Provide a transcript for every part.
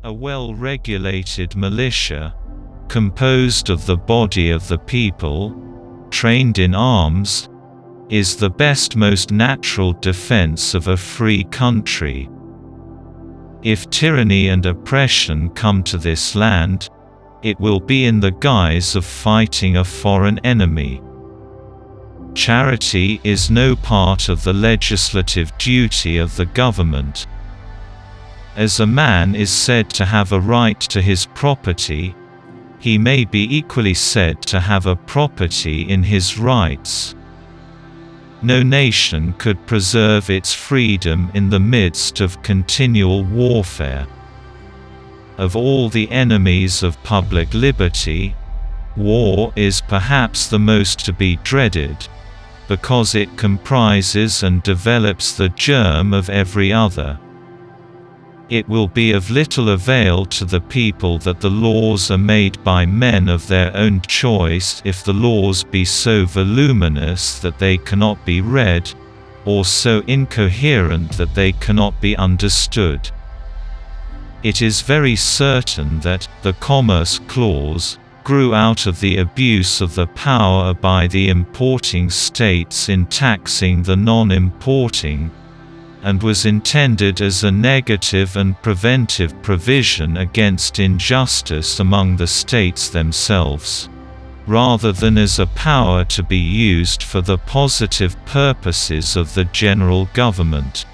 A well-regulated militia, composed of the body of the people, trained in arms, is the best, most natural defense of a free country. If tyranny and oppression come to this land, it will be in the guise of fighting a foreign enemy. Charity is no part of the legislative duty of the government. As a man is said to have a right to his property, he may be equally said to have a property in his rights. No nation could preserve its freedom in the midst of continual warfare. Of all the enemies of public liberty, war is perhaps the most to be dreaded, because it comprises and develops the germ of every other. It will be of little avail to the people that the laws are made by men of their own choice if the laws be so voluminous that they cannot be read, or so incoherent that they cannot be understood. It is very certain that the Commerce Clause grew out of the abuse of the power by the importing states in taxing the non-importing, and was intended as a negative and preventive provision against injustice among the states themselves, rather than as a power to be used for the positive purposes of the general government.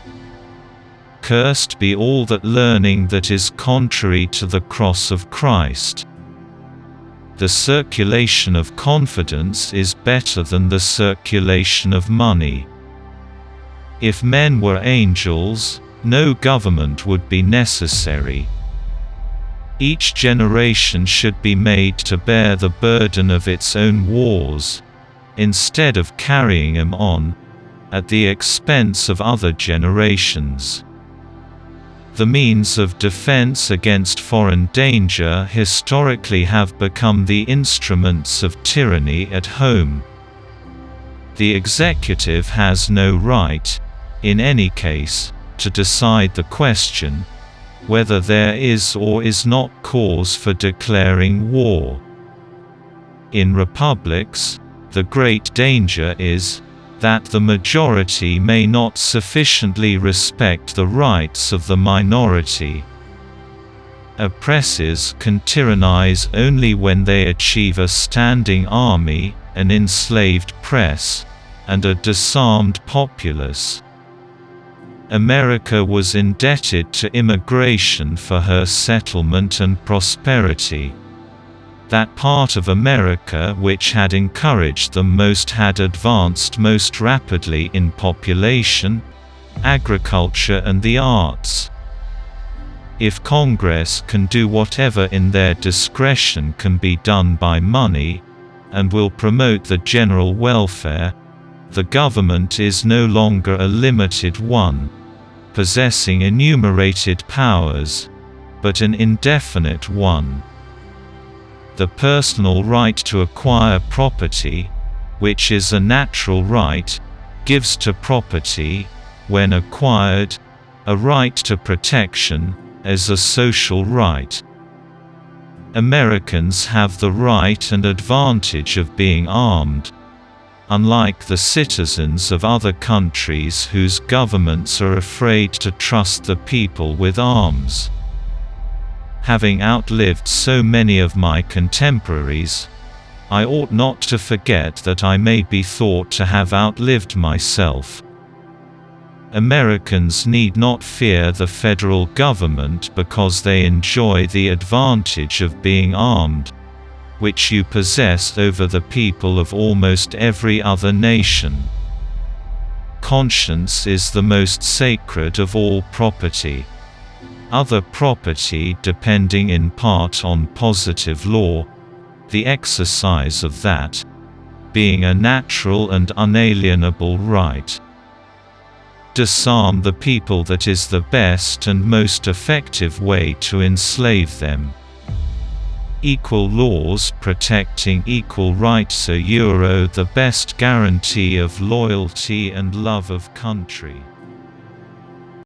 Cursed be all that learning that is contrary to the cross of Christ. The circulation of confidence is better than the circulation of money. If men were angels, no government would be necessary. Each generation should be made to bear the burden of its own wars, instead of carrying them on, at the expense of other generations. The means of defense against foreign danger historically have become the instruments of tyranny at home. The executive has no right, in any case, to decide the question, whether there is or is not cause for declaring war. In republics, the great danger is that the majority may not sufficiently respect the rights of the minority. Oppressors can tyrannize only when they achieve a standing army, an enslaved press, and a disarmed populace. America was indebted to immigration for her settlement and prosperity. That part of America which had encouraged them most had advanced most rapidly in population, agriculture and the arts. If Congress can do whatever in their discretion can be done by money, and will promote the general welfare, the government is no longer a limited one, possessing enumerated powers, but an indefinite one. The personal right to acquire property, which is a natural right, gives to property, when acquired, a right to protection, as a social right. Americans have the right and advantage of being armed, unlike the citizens of other countries whose governments are afraid to trust the people with arms. Having outlived so many of my contemporaries, I ought not to forget that I may be thought to have outlived myself. Americans need not fear the federal government because they enjoy the advantage of being armed, which you possess over the people of almost every other nation. Conscience is the most sacred of all property. Other property depending in part on positive law, the exercise of that being a natural and unalienable right. Disarm the people, that is the best and most effective way to enslave them. Equal laws protecting equal rights are the best guarantee of loyalty and love of country.